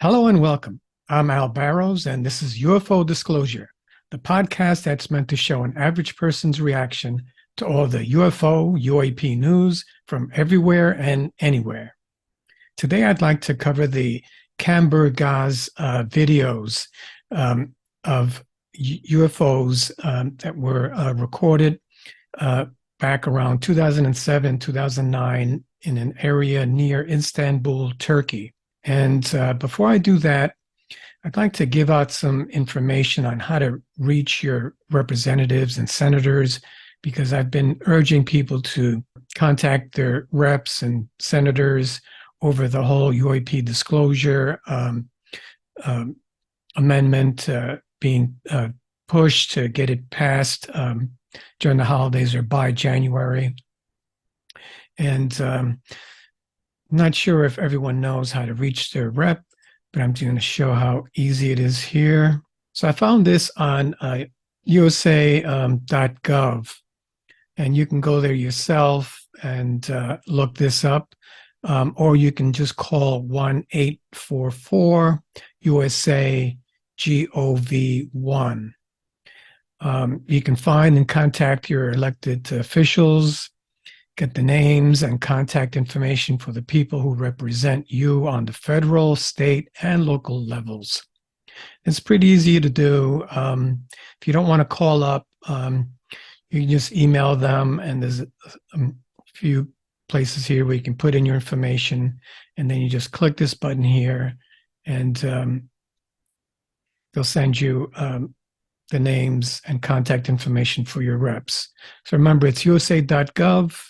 Hello and welcome. I'm Al Barrows, and this is UFO Disclosure, the podcast that's meant to show an average person's reaction to all the UFO, UAP news from everywhere and anywhere. Today, I'd like to cover the Kumburgaz videos of UFOs that were recorded back around 2007, 2009 in an area near Istanbul, Turkey. And before I do that, I'd like to give out some information on how to reach your representatives and senators, because I've been urging people to contact their reps and senators over the whole UAP disclosure amendment being pushed to get it passed during the holidays or by January. And not sure if everyone knows how to reach their rep, but I'm going to show how easy it is here. So I found this on USA.gov, and you can go there yourself and look this up, or you can just call 1-844-USA-GOV1. You can find and contact your elected officials, get the names and contact information for the people who represent you on the federal, state, and local levels. It's pretty easy to do. If you don't want to call up, you can just email them, and there's a few places here where you can put in your information, and then you just click this button here, and they'll send you the names and contact information for your reps. So remember, it's USA.gov.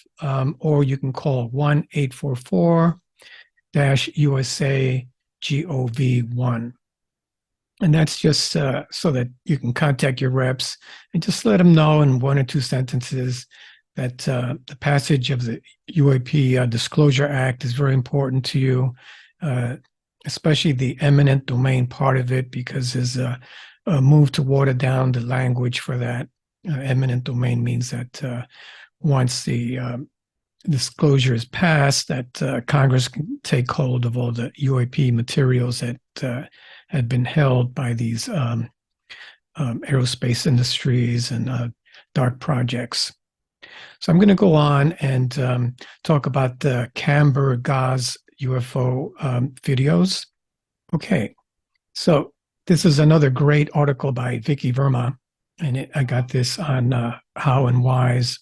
Or you can call 1-844-USA-GOV1. And that's just so that you can contact your reps and just let them know in one or two sentences that the passage of the UAP Disclosure Act is very important to you, especially the eminent domain part of it, because there's a move to water down the language for that. Eminent domain means that once the disclosure is passed, that Congress can take hold of all the UAP materials that had been held by these aerospace industries and dark projects. So I'm going to go on and talk about the Kumburgaz UFO videos. Okay, so this is another great article by Vicky Verma, and I got this on How and Why's.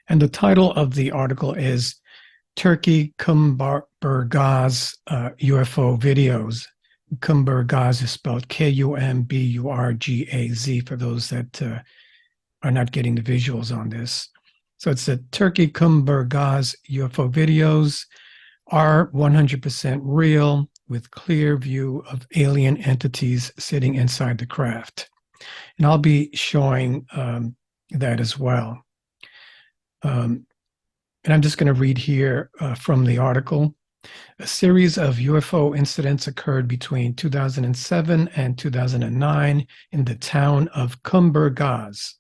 And the title of the article is Turkey Kumburgaz UFO Videos. Kumburgaz is spelled Kumburgaz for those that are not getting the visuals on this. So it's the Turkey Kumburgaz UFO videos are 100% real, with clear view of alien entities sitting inside the craft. And I'll be showing that as well. And I'm just going to read here from the article. A series of UFO incidents occurred between 2007 and 2009 in the town of Kumburgaz,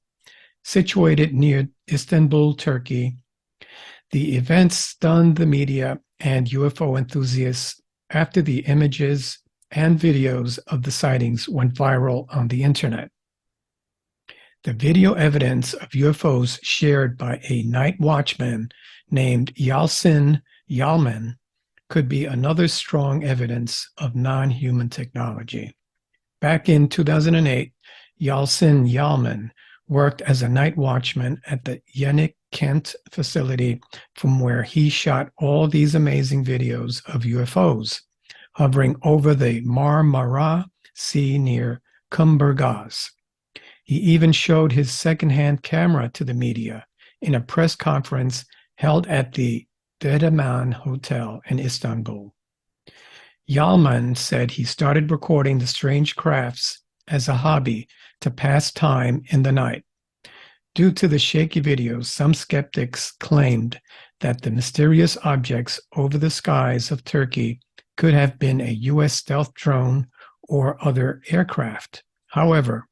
situated near Istanbul, Turkey. The events stunned the media and UFO enthusiasts after the images and videos of the sightings went viral on the internet. The video evidence of UFOs shared by a night watchman named Yalcin Yalman could be another strong evidence of non-human technology. Back in 2008, Yalcin Yalman worked as a night watchman at the Yenik Kent facility, from where he shot all these amazing videos of UFOs hovering over the Marmara Sea near Kumburgaz. He even showed his secondhand camera to the media in a press conference held at the Dedeman Hotel in Istanbul. Yalman said he started recording the strange crafts as a hobby to pass time in the night. Due to the shaky videos, some skeptics claimed that the mysterious objects over the skies of Turkey could have been a U.S. stealth drone or other aircraft. However,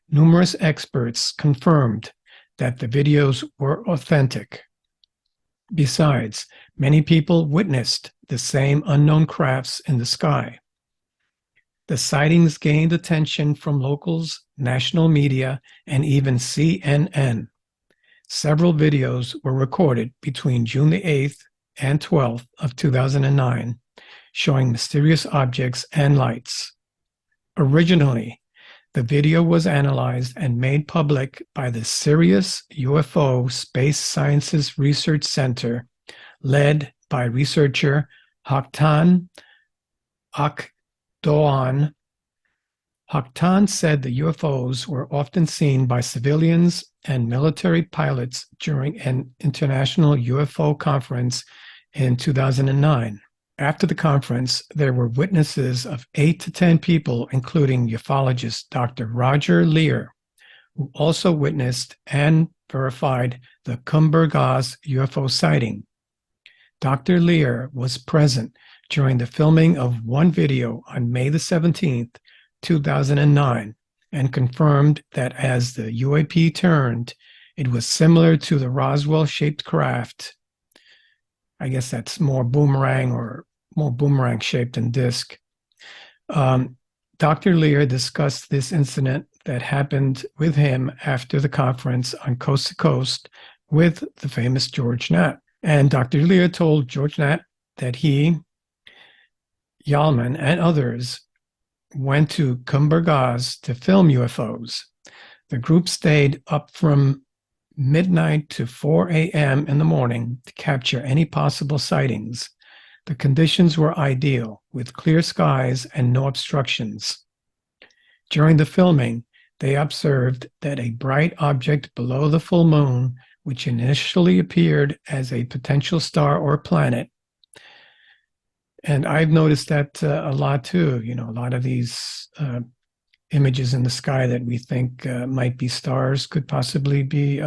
numerous experts confirmed that the videos were authentic. Besides, many people witnessed the same unknown crafts in the sky. The sightings gained attention from locals, national media, and even CNN. Several videos were recorded between June the 8th and 12th of 2009, showing mysterious objects and lights. Originally, the video was analyzed and made public by the Sirius UFO Space Sciences Research Center, led by researcher Haktan Akdoan. Haktan said the UFOs were often seen by civilians and military pilots during an international UFO conference in 2009. After the conference, there were witnesses of 8 to 10 people, including ufologist Dr. Roger Leir, who also witnessed and verified the Kumburgaz UFO sighting. Dr. Leir was present during the filming of one video on May the 17th, 2009, and confirmed that as the UAP turned, it was similar to the Roswell-shaped craft. I guess that's more boomerang shaped than disc. Dr. Leir discussed this incident that happened with him after the conference on Coast to Coast with the famous George Knapp. And Dr. Leir told George Knapp that he, Yalman, and others went to Kumburgaz to film UFOs. The group stayed up from midnight to 4 a.m. in the morning to capture any possible sightings. The conditions were ideal, with clear skies and no obstructions. During the filming, they observed that a bright object below the full moon, which initially appeared as a potential star or planet, and I've noticed that a lot too, a lot of these images in the sky that we think might be stars could possibly be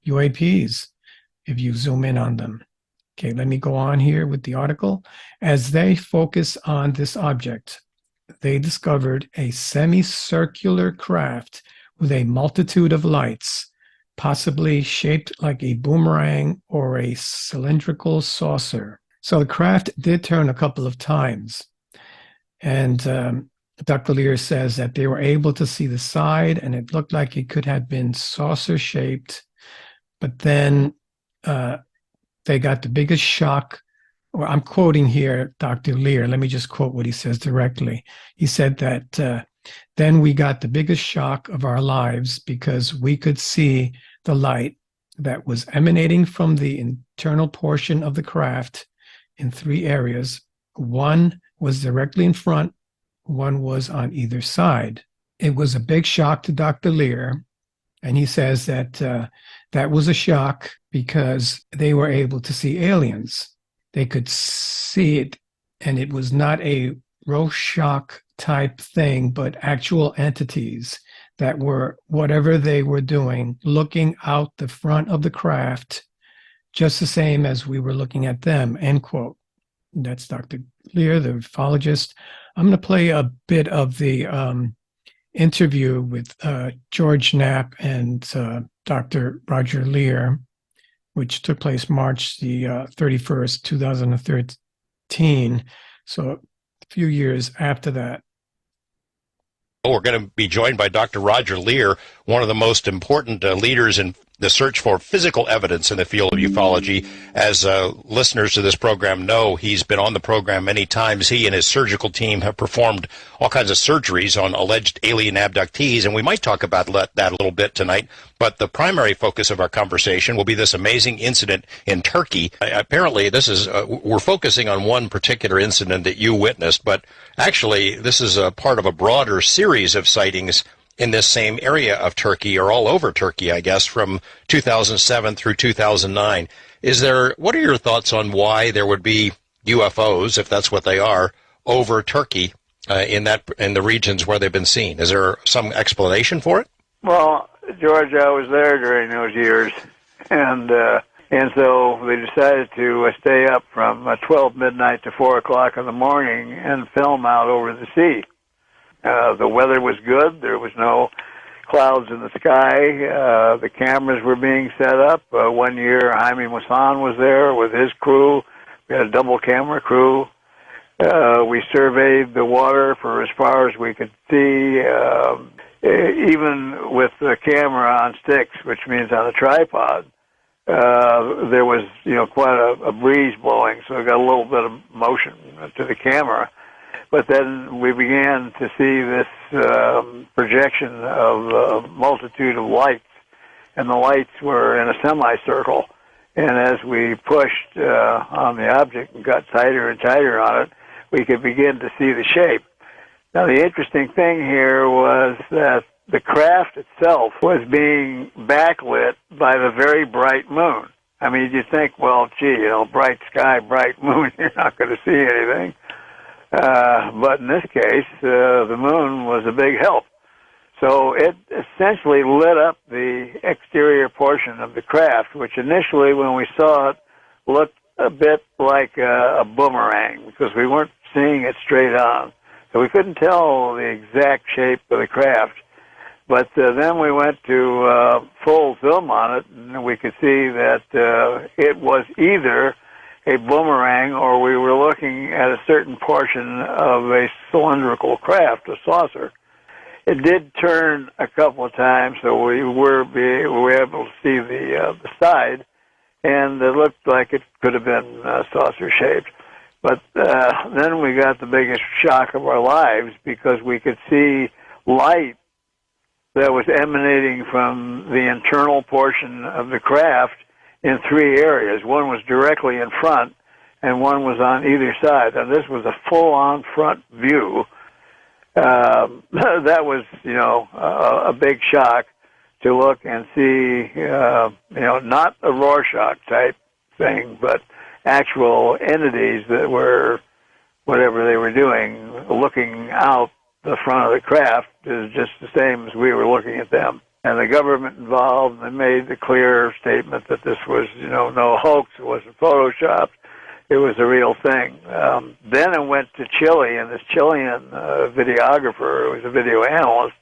UAPs if you zoom in on them. Okay, let me go on here with the article. As they focus on this object, they discovered a semicircular craft with a multitude of lights, possibly shaped like a boomerang or a cylindrical saucer. So the craft did turn a couple of times. And Dr. Leir says that they were able to see the side, and it looked like it could have been saucer-shaped. But then they got the biggest shock. Or I'm quoting here Dr. Leir. Let me just quote what he says directly. He said that then we got the biggest shock of our lives because we could see the light that was emanating from the internal portion of the craft in 3 areas. One was directly in front, one was on either side. It was a big shock to Dr. Leir, and he says that that was a shock because they were able to see aliens. They could see it, and it was not a Rorschach type thing, but actual entities that were, whatever they were doing, looking out the front of the craft, just the same as we were looking at them, end quote. That's Dr. Leir, the ufologist. I'm going to play a bit of the interview with George Knapp and Dr. Roger Leir, which took place March the 31st, 2013. So a few years after that. We're going to be joined by Dr. Roger Leir, one of the most important leaders in the search for physical evidence in the field of ufology. As listeners to this program know, he's been on the program many times. He and his surgical team have performed all kinds of surgeries on alleged alien abductees, and we might talk about that a little bit tonight. But the primary focus of our conversation will be this amazing incident in Turkey. Apparently, this is we're focusing on one particular incident that you witnessed, but actually, this is a part of a broader series of sightings in this same area of Turkey, or all over Turkey, I guess, from 2007 through 2009. What are your thoughts on why there would be UFOs, if that's what they are, over Turkey in the regions where they've been seen? Is there some explanation for it? Well, George, I was there during those years, and so they decided to stay up from 12 midnight to 4 o'clock in the morning and film out over the sea. The weather was good. There was no clouds in the sky. The cameras were being set up. One year, Jaime Maussan was there with his crew. We had a double camera crew. We surveyed the water for as far as we could see, even with the camera on sticks, which means on a tripod. There was, quite a breeze blowing, so it got a little bit of motion to the camera. But then we began to see this projection of a multitude of lights, and the lights were in a semicircle. And as we pushed on the object and got tighter and tighter on it, we could begin to see the shape. Now, the interesting thing here was that the craft itself was being backlit by the very bright moon. I mean, you think, well, gee, bright sky, bright moon, you're not going to see anything. But in this case, the moon was a big help. So it essentially lit up the exterior portion of the craft, which initially, when we saw it, looked a bit like a boomerang because we weren't seeing it straight on. So we couldn't tell the exact shape of the craft. But then we went to full zoom on it, and we could see that it was either a boomerang or we were looking at a certain portion of a cylindrical craft, a saucer. It did turn a couple of times, so we were able to see the side, and it looked like it could have been saucer-shaped. But then we got the biggest shock of our lives because we could see light that was emanating from the internal portion of the craft in three areas. One was directly in front, and one was on either side. And this was a full-on front view. That was, a big shock to look and see, not a Rorschach type thing, but actual entities that were, whatever they were doing, looking out the front of the craft is just the same as we were looking at them. And the government involved, they made the clear statement that this was, no hoax, it wasn't photoshopped, it was a real thing. Then it went to Chile, and this Chilean videographer, who was a video analyst,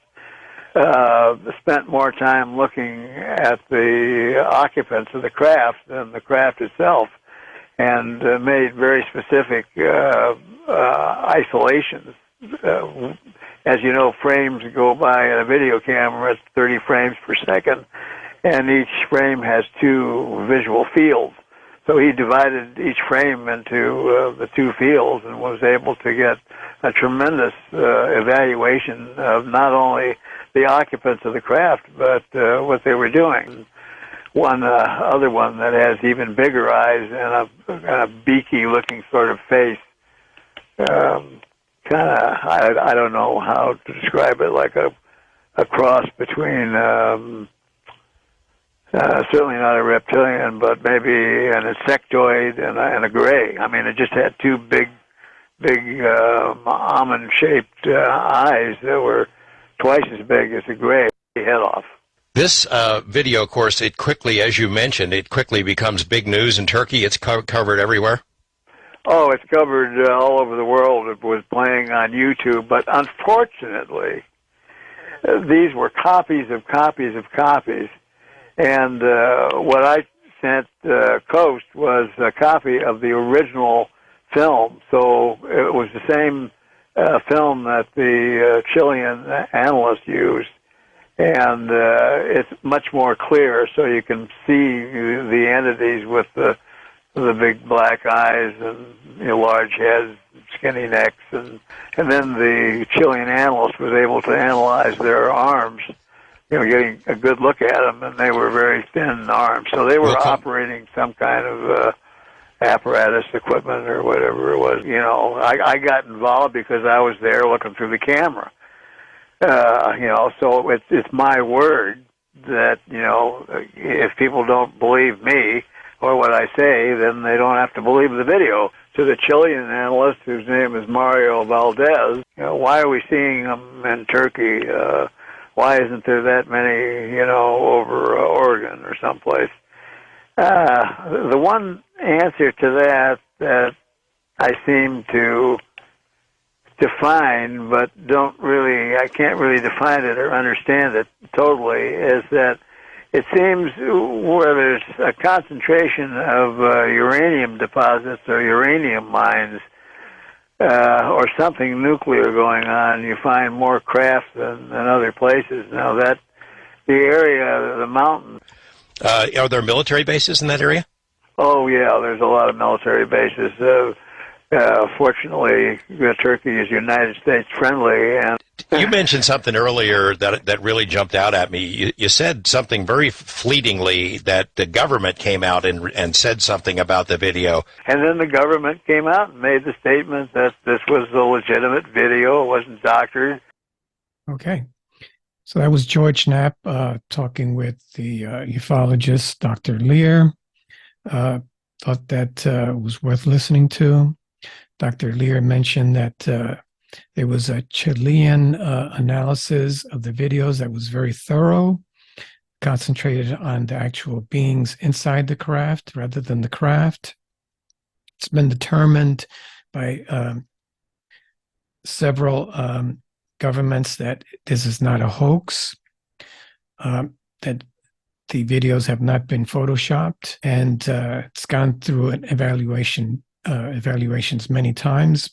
spent more time looking at the occupants of the craft than the craft itself, and made very specific isolations. As you know, frames go by in a video camera at 30 frames per second, and each frame has two visual fields. So he divided each frame into the two fields and was able to get a tremendous evaluation of not only the occupants of the craft, but what they were doing. One other one that has even bigger eyes and a beaky-looking sort of face. I don't know how to describe it, like a cross between certainly not a reptilian, but maybe an insectoid and a gray. I mean, it just had two big almond-shaped eyes that were twice as big as a gray head off. This video, of course, it quickly, as you mentioned, it quickly becomes big news in Turkey. It's covered everywhere. Oh, it's covered all over the world. It was playing on YouTube, but unfortunately, these were copies of copies of copies. And what I sent Coast was a copy of the original film. So it was the same film that the Chilean analyst used. And it's much more clear, so you can see the entities with the big black eyes and large heads, skinny necks, and then the Chilean analyst was able to analyze their arms, getting a good look at them, and they were very thin arms. So they were operating some kind of apparatus, equipment, or whatever it was. I got involved because I was there looking through the camera. So it's my word that, if people don't believe me or what I say, then they don't have to believe the video. To the Chilean analyst, whose name is Mario Valdez, why are we seeing them in Turkey? Why isn't there that many, over Oregon or someplace? The one answer to that I seem to define, but I can't really define it or understand it totally, is that it seems where there's a concentration of uranium deposits or uranium mines, or something nuclear going on. You find more craft than other places. Now that the area, the mountains. Are there military bases in that area? Oh yeah, there's a lot of military bases. Fortunately, Turkey is United States friendly, and you mentioned something earlier that really jumped out at me. You said something very fleetingly that the government came out and said something about the video. And then the government came out and made the statement that this was a legitimate video. It wasn't doctored. Okay. So that was George Knapp talking with the ufologist, Dr. Lear. Thought that was worth listening to. Dr. Lear mentioned that there was a Chilean analysis of the videos that was very thorough, concentrated on the actual beings inside the craft rather than the craft. It's been determined by several governments that this is not a hoax, that the videos have not been photoshopped, and it's gone through an evaluations many times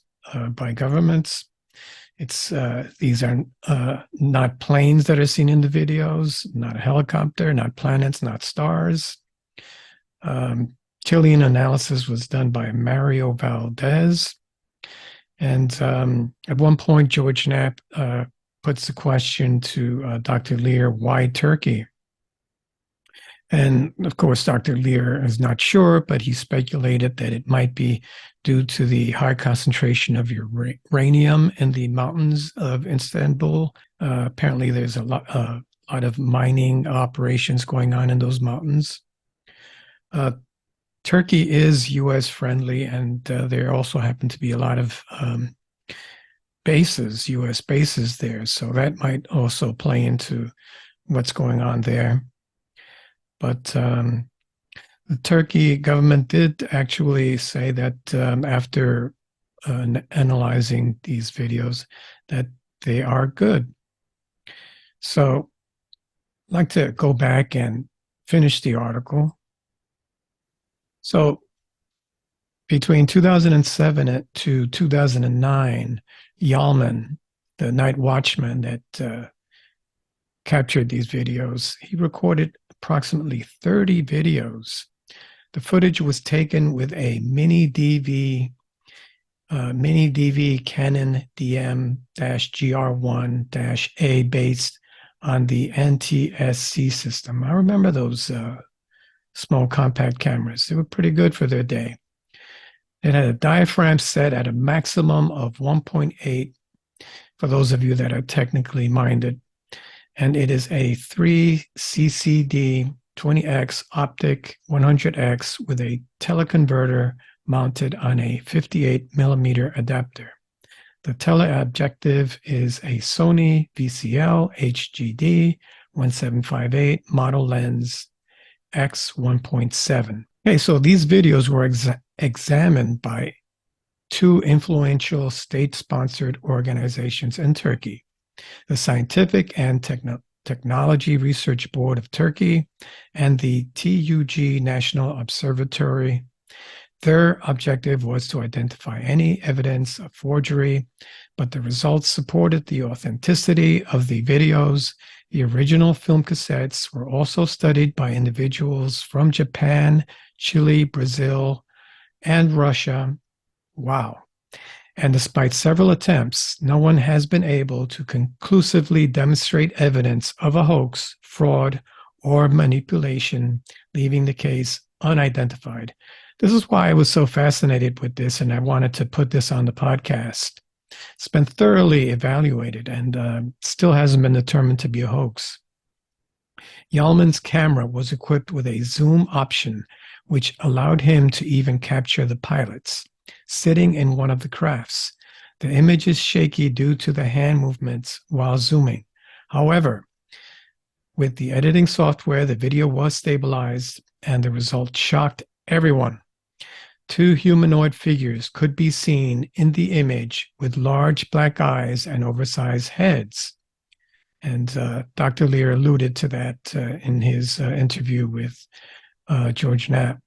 by governments. These are not planes that are seen in the videos, not a helicopter, not planets, not stars. Chilean analysis was done by Mario Valdez. And at one point, George Knapp puts the question to Dr. Lear, why Turkey? And of course, Dr. Lear is not sure, but he speculated that it might be due to the high concentration of uranium in the mountains of Istanbul. Apparently, there's a lot of mining operations going on in those mountains. Turkey is U.S. friendly, and there also happen to be a lot of bases, U.S. bases there. So that might also play into what's going on there. But the Turkey government did actually say that after analyzing these videos, that they are good. So I'd like to go back and finish the article. So between 2007 to 2009, Yalman, the night watchman that captured these videos, he recorded approximately 30 videos. The footage was taken with a mini DV Canon DM-GR1-A based on the NTSC system. I remember those small compact cameras. They were pretty good for their day. It had a diaphragm set at a maximum of 1.8 for those of you that are technically minded. And it is a 3 CCD 20X optic 100X with a teleconverter mounted on a 58 millimeter adapter. The teleobjective is a Sony VCL HGD 1758 model lens X1.7. Okay, so these videos were examined by two influential state-sponsored organizations in Turkey, the Scientific and Technology Research Board of Turkey and the TUG National Observatory. Their objective was to identify any evidence of forgery, but the results supported the authenticity of the videos. The original film cassettes were also studied by individuals from Japan, Chile, Brazil, and Russia. Wow. And despite several attempts, no one has been able to conclusively demonstrate evidence of a hoax, fraud, or manipulation, leaving the case unidentified. This is why I was so fascinated with this, and I wanted to put this on the podcast. It's been thoroughly evaluated and still hasn't been determined to be a hoax. Yalman's camera was equipped with a zoom option, which allowed him to even capture the pilots sitting in one of the crafts. The image is shaky due to the hand movements while zooming. However, with the editing software, the video was stabilized and the result shocked everyone. Two humanoid figures could be seen in the image with large black eyes and oversized heads. And Dr. Lear alluded to that in his interview with George Knapp.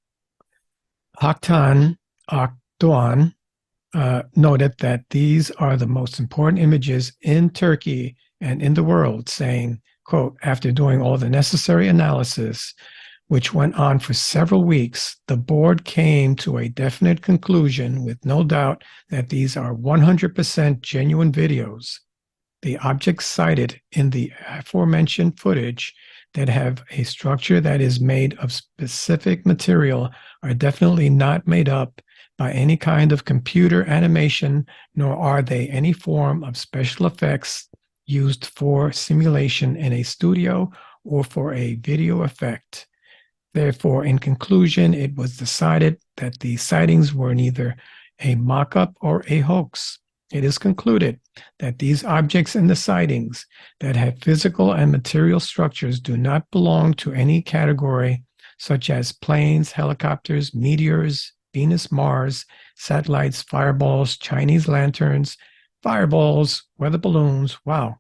Haktan Akdoğan, noted that these are the most important images in Turkey and in the world, saying, quote, after doing all the necessary analysis, which went on for several weeks, the board came to a definite conclusion with no doubt that these are 100% genuine videos. The objects cited in the aforementioned footage that have a structure that is made of specific material are definitely not made up by any kind of computer animation, nor are they any form of special effects used for simulation in a studio or for a video effect. Therefore, in conclusion, it was decided that the sightings were neither a mock-up or a hoax. It is concluded that these objects in the sightings that have physical and material structures do not belong to any category such as planes, helicopters, meteors, Venus, Mars, satellites, fireballs, Chinese lanterns, fireballs, weather balloons, wow,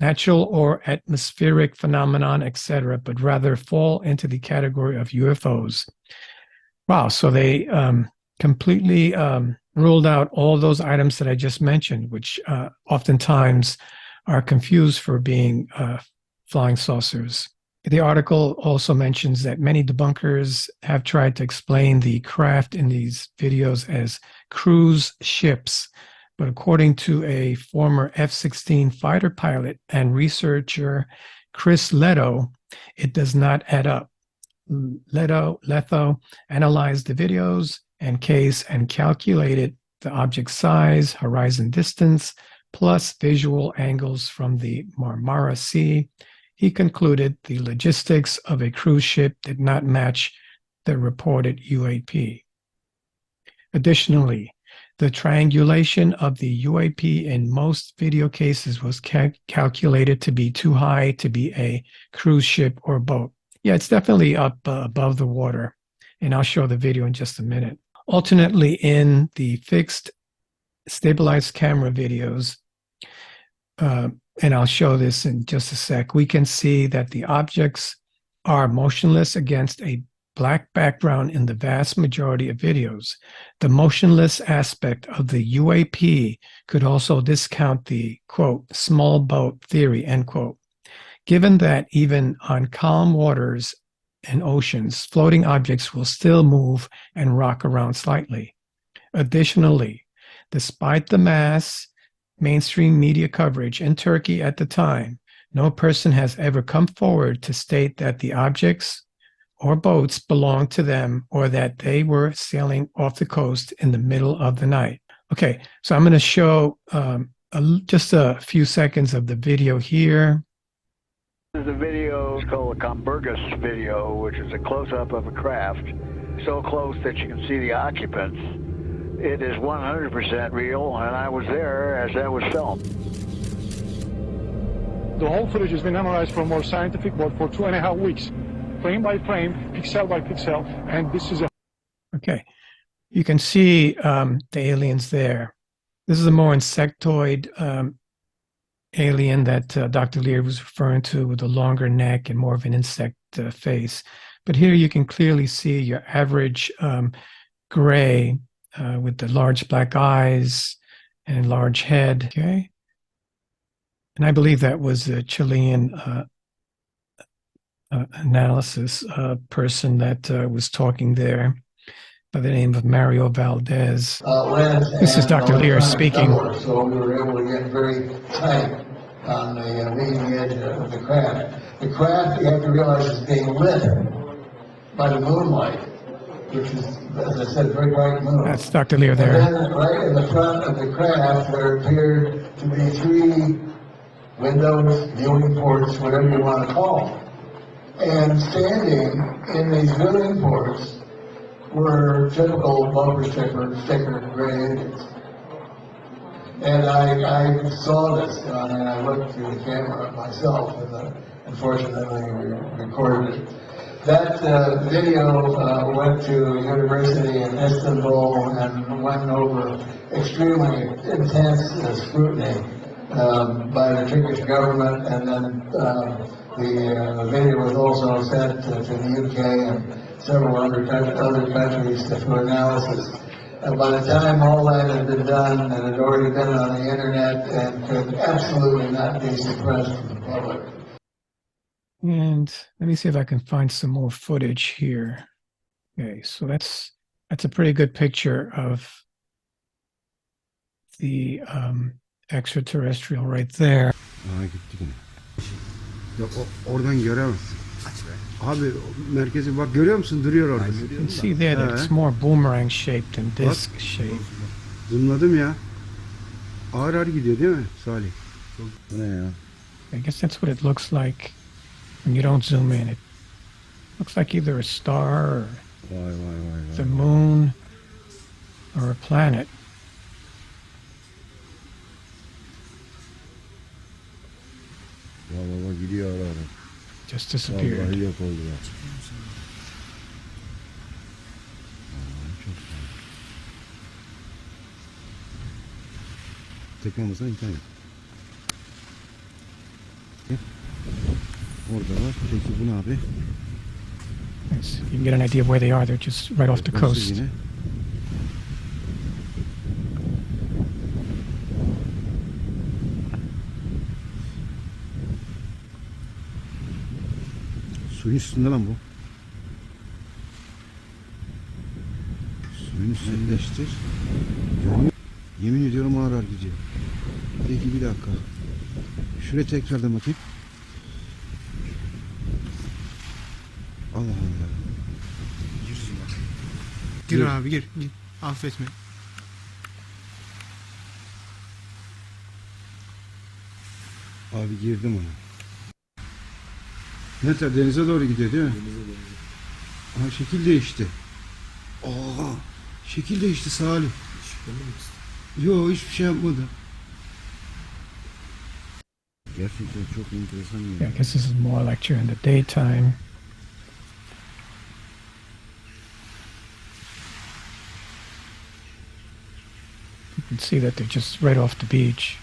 natural or atmospheric phenomenon, etc., but rather fall into the category of UFOs. Wow, so they completely ruled out all those items that I just mentioned, which oftentimes are confused for being flying saucers. The article also mentions that many debunkers have tried to explain the craft in these videos as cruise ships, but according to a former F-16 fighter pilot and researcher, Chris Leto, it does not add up. Leto analyzed the videos and case and calculated the object size, horizon distance, plus visual angles from the Marmara Sea. He concluded the logistics of a cruise ship did not match the reported UAP. Additionally, the triangulation of the UAP in most video cases was calculated to be too high to be a cruise ship or boat. Yeah, it's definitely up above the water, and I'll show the video in just a minute. Alternately, in the fixed stabilized camera videos, and I'll show this in just a sec, we can see that the objects are motionless against a black background in the vast majority of videos. The motionless aspect of the UAP could also discount the, quote, small boat theory, end quote. Given that even on calm waters and oceans, floating objects will still move and rock around slightly. Additionally, despite the mass mainstream media coverage in Turkey at the time, no person has ever come forward to state that the objects or boats belonged to them or that they were sailing off the coast in the middle of the night. Okay, so I'm going to show just a few seconds of the video here. This is a video called a Kumburgaz video, which is a close-up of a craft, so close that you can see the occupants. It is 100% real, and I was there as that was filmed. The whole footage has been analyzed for more scientific work for 2.5 weeks, frame by frame, pixel by pixel, and this is a... Okay, you can see the aliens there. This is a more insectoid alien that Dr. Lear was referring to, with a longer neck and more of an insect face. But here you can clearly see your average gray with the large black eyes and large head. Okay, and I believe that was a Chilean analysis person that was talking there by the name of Mario Valdez. This is Dr. Lear speaking. So we were able to get very tight on the leading edge of the craft. The craft, you have to realize, is being lit by the moonlight, which is, as I said, very bright moon. That's Dr. Lear there. And then right in the front of the craft, there appeared to be 3 windows, viewing ports, whatever you want to call them. And standing in these viewing ports were typical bumper sticker gray Indians. And I saw this, and I looked through the camera myself, and unfortunately we recorded it. That video went to a university in Istanbul and went over extremely intense scrutiny by the Turkish government, and then the video was also sent to the UK and several other countries for analysis. And by the time all that had been done, it had already been on the internet and could absolutely not be suppressed from the public. And let me see if I can find some more footage here. Okay, so that's a pretty good picture of the extraterrestrial right there. Aa gittik yine. Ya oradan göremezsin. Abi merkezi bak görüyor musun? Duruyor orada. You can see there that it's more boomerang shaped than disc shaped. Zoomladım ya. Ağır ağır gidiyor değil mi Salih? Bu ne ya? I guess that's what it looks like when you don't zoom in. It looks like either a star or Vay vay vay the vay. moon or a planet. Vay vay gidiyor ağır ağır. Just disappeared. Vallahi yok oldu ya. Tekme olmasa internet. Orada var. Peki bu ne abi? You can get an idea of where they are. They're just right off the Burası coast. yine. Suyun üstünde lan bu. Suyun üstündeştir. Görünüyor. Yemin ediyorum ağır ağır gidiyor. Peki bir dakika. Şuraya tekrardan bakayım. Allah Allah. Gir abi gir. Affetme. Abi girdim ona. Ne taraf? Denize doğru gidiyor değil mi? Aha şekil değişti. Aa, şekil değişti Salih. Yok hiçbir şey yapmadı. Gerçekten çok enteresan Yeah, ya. I guess this is more like during the daytime. You can see that they're just right off the beach.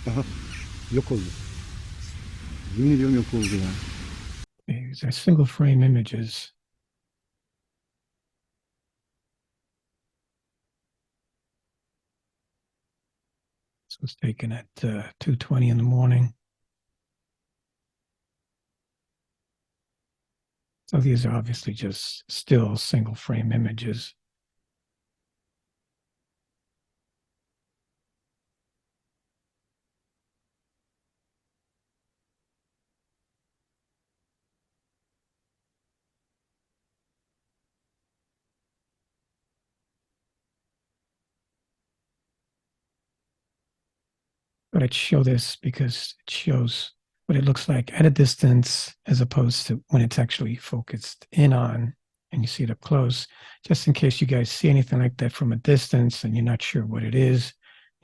Aha yok oldu. Yemin ediyorum yok oldu ya. These are single frame images. This was taken at 2:20 in the morning. So these are obviously just still single frame images. But I'd show this because it shows what it looks like at a distance as opposed to when it's actually focused in on and you see it up close, just in case you guys see anything like that from a distance and you're not sure what it is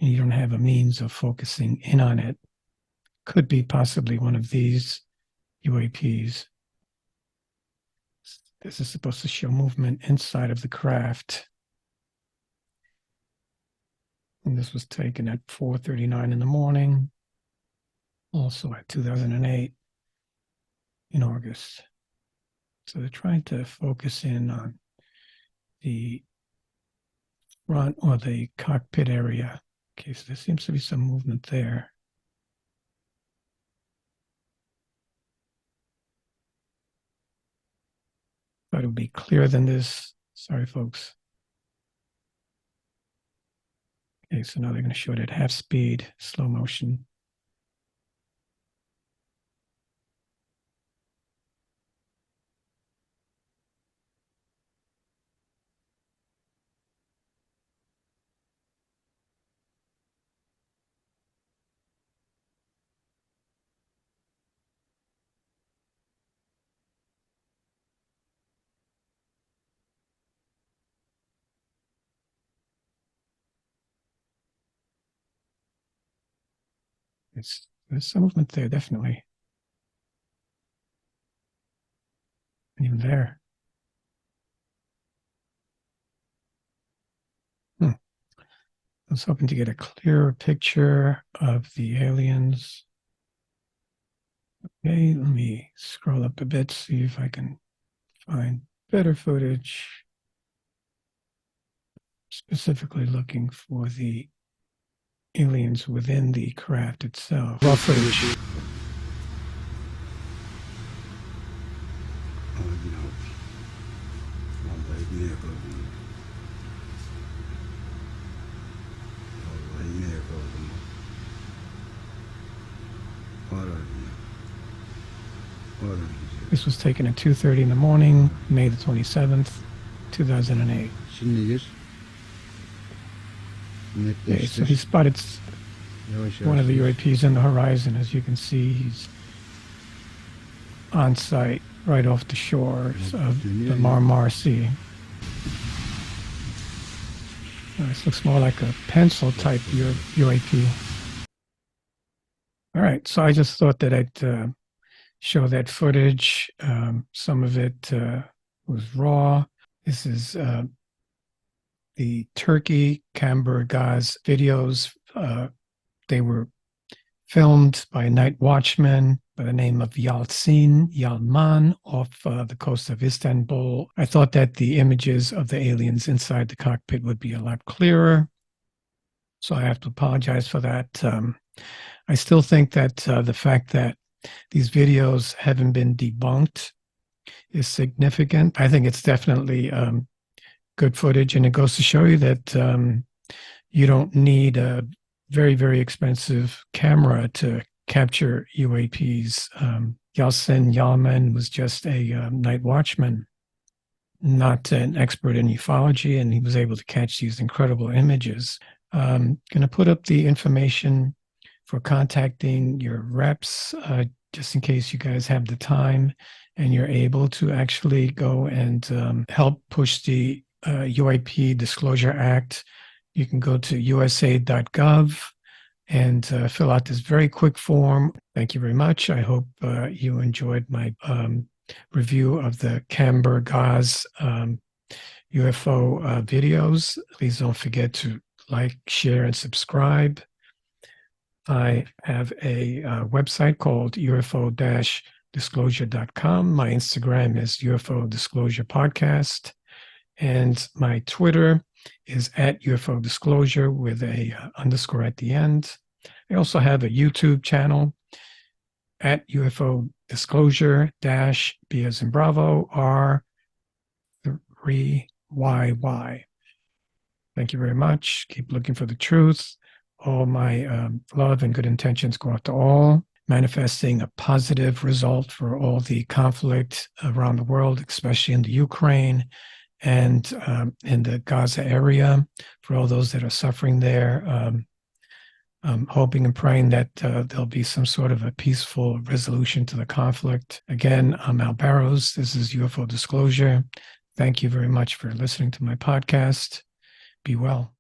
and you don't have a means of focusing in on it. Could be possibly one of these UAPs. This is supposed to show movement inside of the craft. And this was taken at 4:39 in the morning, also at 2008 in August. So they're trying to focus in on the front or the cockpit area. Okay, so there seems to be some movement there. Thought it would be clearer than this. Sorry, folks. Okay, so now they're going to show it at half speed, slow motion. There's some movement there, definitely. Even there. I was hoping to get a clearer picture of the aliens. Okay, let me scroll up a bit, see if I can find better footage. Specifically looking for the aliens within the craft itself. Raw footage. This was taken at 2:30 in the morning, May the 27th, 2008. Şimdi gir. Okay, so he spotted one of the UAPs in the horizon. As you can see, he's on site right off the shores of the Marmara Sea. This looks more like a pencil type UAP. All right, so I just thought that I'd show that footage. Some of it was raw. This is the Turkey Kumburgaz videos. They were filmed by a night watchman by the name of Yalman off the coast of Istanbul. I thought that the images of the aliens inside the cockpit would be a lot clearer, so I have to apologize for that. I still think that the fact that these videos haven't been debunked is significant. I think it's definitely good footage, and it goes to show you that you don't need a very, very expensive camera to capture UAPs. Yalman was just a night watchman, not an expert in ufology, and he was able to catch these incredible images. Going to put up the information for contacting your reps, just in case you guys have the time and you're able to actually go and help push the UAP Disclosure Act. You can go to usa.gov and fill out this very quick form. Thank you very much. I hope you enjoyed my review of the Kumburgaz UFO videos. Please don't forget to like, share, and subscribe. I have a website called UFO-disclosure.com. My Instagram is UFO Disclosure Podcast. And my Twitter is at UFO Disclosure with a underscore at the end. I also have a YouTube channel at UFO Disclosure -B as in Bravo R3YY. Thank you very much. Keep looking for the truth. All my love and good intentions go out to all, manifesting a positive result for all the conflict around the world, especially in the Ukraine and in the Gaza area, for all those that are suffering there. I'm hoping and praying that there'll be some sort of a peaceful resolution to the conflict. Again, I'm Al Barrows. This is UFO Disclosure. Thank you very much for listening to my podcast. Be well.